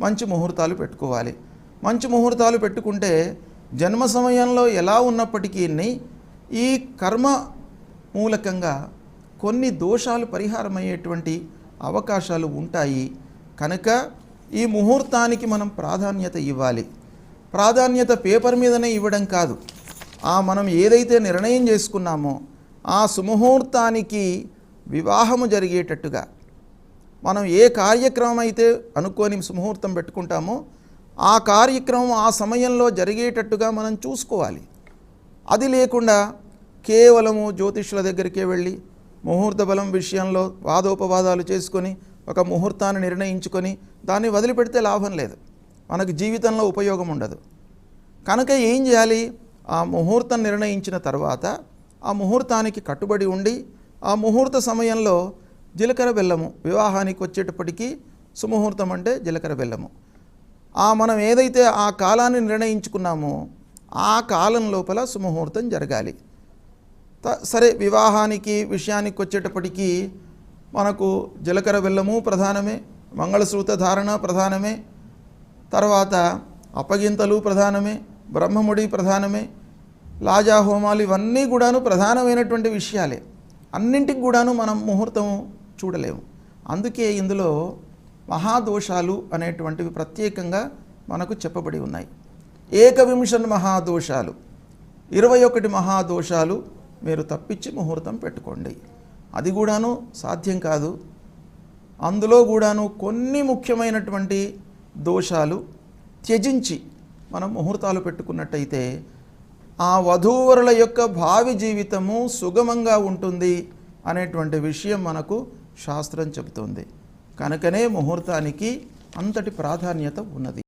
మంచి ముహూర్తాలు పెట్టుకోవాలి. మంచి ముహూర్తాలు పెట్టుకుంటే జన్మ సమయంలో ఎలా ఉన్నప్పటికీ ఈ కర్మ మూలకంగా కొన్ని దోషాలు పరిహారమయ్యేటువంటి అవకాశాలు ఉంటాయి. కనుక ఈ ముహూర్తానికి మనం ప్రాధాన్యత ఇవ్వాలి. ప్రాధాన్యత పేపర్ మీదనే ఇవ్వడం కాదు, మనం ఏదైతే నిర్ణయం చేసుకున్నామో ఆ సుముహూర్తానికి వివాహము జరిగేటట్టుగా మనం ఏ కార్యక్రమం అయితే అనుకోని సుముహూర్తం పెట్టుకుంటామో ఆ కార్యక్రమం ఆ సమయంలో జరిగేటట్టుగా మనం చూసుకోవాలి. అది లేకుండా కేవలము జ్యోతిష్యుల దగ్గరికే వెళ్ళి ముహూర్త బలం విషయంలో వాదోపవాదాలు చేసుకొని ఒక ముహూర్తాన్ని నిర్ణయించుకొని దాన్ని వదిలిపెడితే లాభం లేదు, మనకు జీవితంలో ఉపయోగం ఉండదు. కనుక ఏం చేయాలి? ఆ ముహూర్తం నిర్ణయించిన తర్వాత ఆ ముహూర్తానికి కట్టుబడి ఉండి ఆ ముహూర్త సమయంలో జీలకర్ర బెల్లము, వివాహానికి వచ్చేటప్పటికీ సుముహూర్తం అంటే జీలకర్ర బెల్లము, మనం ఏదైతే ఆ కాలాన్ని నిర్ణయించుకున్నామో ఆ కాలం లోపల సుముహూర్తం జరగాలి. సరే, వివాహానికి విషయానికి వచ్చేటప్పటికీ మనకు జీలకర్ర బెల్లము ప్రధానమే, మంగళసూత్ర ధారణ ప్రధానమే, తర్వాత అప్పగింతలు ప్రధానమే, బ్రహ్మముడి ప్రధానమే, లాజా హోమాలు ఇవన్నీ కూడాను ప్రధానమైనటువంటి విషయాలే. అన్నింటికి కూడాను మనం ముహూర్తం చూడలేము. అందుకే ఇందులో మహాదోషాలు అనేటువంటివి ప్రత్యేకంగా మనకు చెప్పబడి ఉన్నాయి. 21 మహాదోషాలు, 21 మహాదోషాలు మీరు తప్పించి ముహూర్తం పెట్టుకోండి. అది కూడాను సాధ్యం కాదు. అందులో కూడాను కొన్ని ముఖ్యమైనటువంటి దోషాలు త్యజించి మనం ముహూర్తాలు పెట్టుకున్నట్టయితే ఆ వధూవరుల యొక్క భావి జీవితము సుగమంగా ఉంటుంది అనేటువంటి విషయం మనకు శాస్త్రం చెబుతుంది. కనుకనే ముహూర్తానికి అంతటి ప్రాధాన్యత ఉన్నది.